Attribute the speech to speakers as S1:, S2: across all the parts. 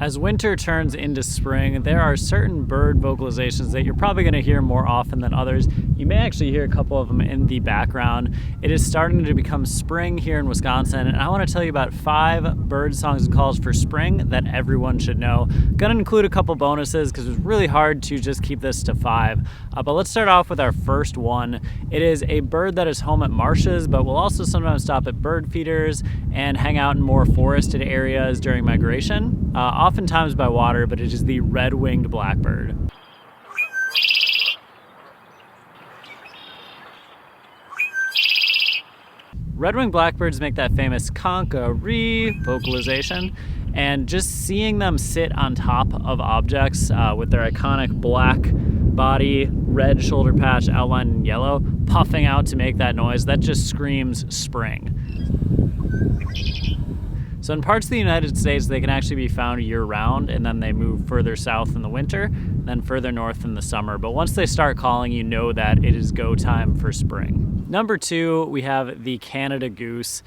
S1: As winter turns into spring, there are certain bird vocalizations that you're probably going to hear more often than others. You may actually hear a couple of them in the background. It is starting to become spring here in Wisconsin, and I want to tell you about 5 bird songs and calls for spring that everyone should know. I'm going to include a couple bonuses because it was really hard to just keep this to 5. But let's start off with our first one. It is a bird that is home at marshes, but will also sometimes stop at bird feeders and hang out in more forested areas during migration. Oftentimes by water, but it is the red-winged blackbird. Red-winged blackbirds make that famous conk-a-ree vocalization, and just seeing them sit on top of objects with their iconic black body, red shoulder patch outlined in yellow, puffing out to make that noise, that just screams spring. So in parts of the United States, they can actually be found year-round, and then they move further south in the winter, then further north in the summer. But once they start calling, you know that it is go time for spring. Number 2, we have the Canada goose.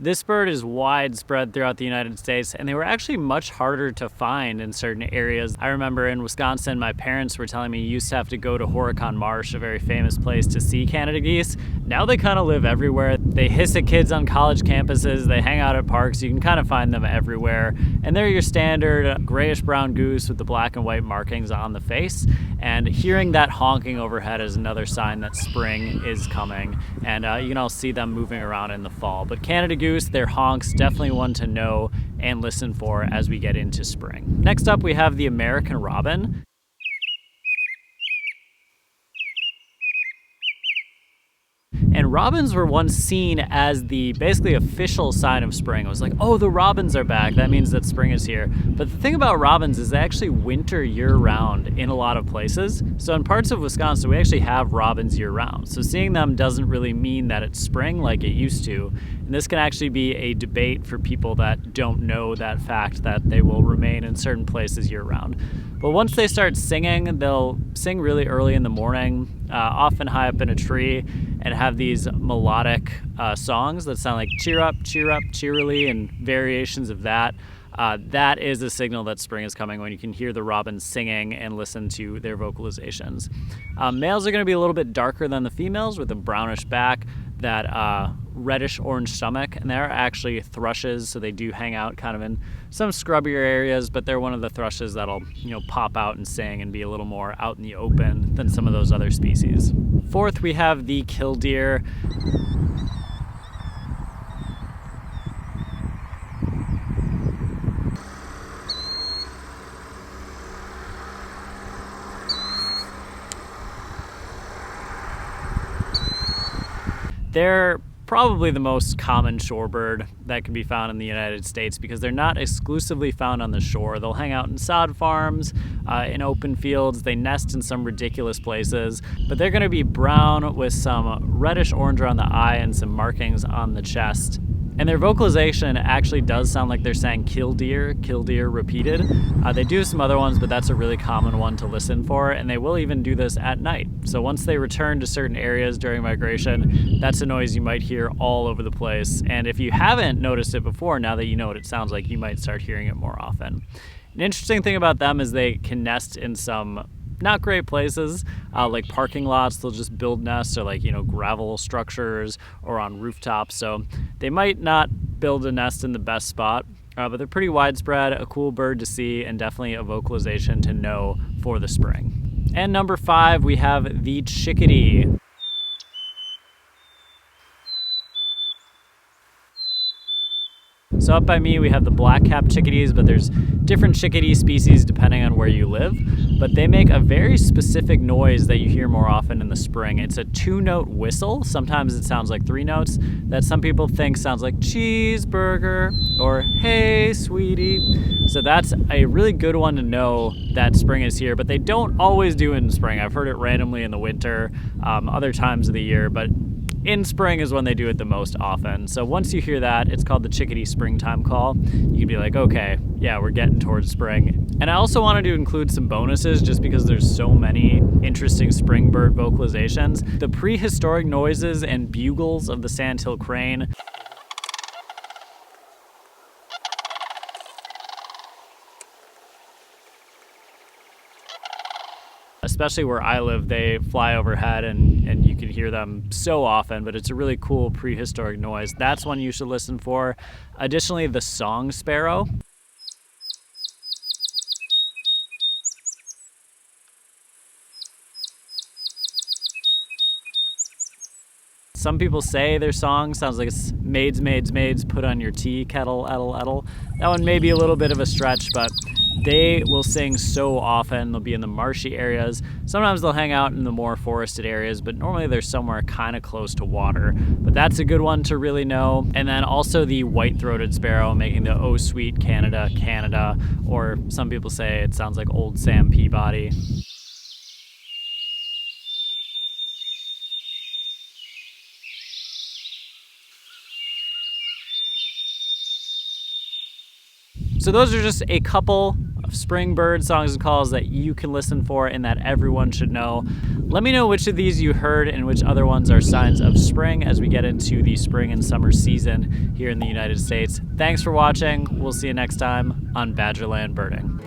S1: This bird is widespread throughout the United States, and they were actually much harder to find in certain areas. I remember in Wisconsin, my parents were telling me you used to have to go to Horicon Marsh, a very famous place, to see Canada geese. Now they kind of live everywhere. They hiss at kids on college campuses, they hang out at parks, you can kind of find them everywhere. And they're your standard grayish-brown goose with the black and white markings on the face. And hearing that honking overhead is another sign that spring is coming. And you can all see them moving around in the fall. But Canada goose, their honks, definitely one to know and listen for as we get into spring. Next up, we have the American robin. And robins were once seen as the basically official sign of spring. It was like, oh, the robins are back. That means that spring is here. But the thing about robins is they actually winter year-round in a lot of places. So in parts of Wisconsin, we actually have robins year-round. So seeing them doesn't really mean that it's spring like it used to. And this can actually be a debate for people that don't know that fact that they will remain in certain places year-round. But once they start singing, they'll sing really early in the morning, often high up in a tree, and have these melodic songs that sound like cheer up, cheerily, and variations of that. That is a signal that spring is coming when you can hear the robins singing and listen to their vocalizations. Males are going to be a little bit darker than the females with a brownish back, that reddish orange stomach, and they're actually thrushes, so they do hang out kind of in some scrubbier areas, but they're one of the thrushes that'll, pop out and sing and be a little more out in the open than some of those other species. Fourth, we have the killdeer. They're probably the most common shorebird that can be found in the United States because they're not exclusively found on the shore. They'll hang out in sod farms, in open fields. They nest in some ridiculous places, but they're going to be brown with some reddish orange around the eye and some markings on the chest. And their vocalization actually does sound like they're saying Killdeer repeated. They do some other ones, but that's a really common one to listen for, and they will even do this at night. So once they return to certain areas during migration, that's a noise you might hear all over the place. And if you haven't noticed it before, now that you know what it sounds like, you might start hearing it more often. An interesting thing about them is they can nest in some not great places, like parking lots. They'll just build nests, or gravel structures or on rooftops. So they might not build a nest in the best spot, but they're pretty widespread, a cool bird to see, and definitely a vocalization to know for the spring. And number 5, we have the chickadee. So up by me, we have the black-capped chickadees, but there's different chickadee species depending on where you live. But they make a very specific noise that you hear more often in the spring. It's a 2-note whistle. Sometimes it sounds like 3 notes that some people think sounds like cheeseburger or hey, sweetie. So that's a really good one to know that spring is here, but they don't always do it in spring. I've heard it randomly in the winter, other times of the year, but in spring is when they do it the most often. So once you hear that, it's called the chickadee springtime call. You can be like, okay, yeah, we're getting towards spring. And I also wanted to include some bonuses just because there's so many interesting spring bird vocalizations. The prehistoric noises and bugles of the sandhill crane. Especially where I live, they fly overhead and you can hear them so often, but it's a really cool prehistoric noise. That's one you should listen for. Additionally, the song sparrow. Some people say their song sounds like it's maids, maids, maids, put on your tea kettle, ettle, ettle. That one may be a little bit of a stretch, but they will sing so often. They'll be in the marshy areas. Sometimes they'll hang out in the more forested areas, but normally they're somewhere kind of close to water. But that's a good one to really know. And then also the white-throated sparrow, making the "Oh Sweet Canada, Canada," or some people say it sounds like old Sam Peabody. So those are just a couple of spring bird songs and calls that you can listen for and that everyone should know. Let me know which of these you heard and which other ones are signs of spring as we get into the spring and summer season here in the United States. Thanks for watching. We'll see you next time on Badgerland Birding.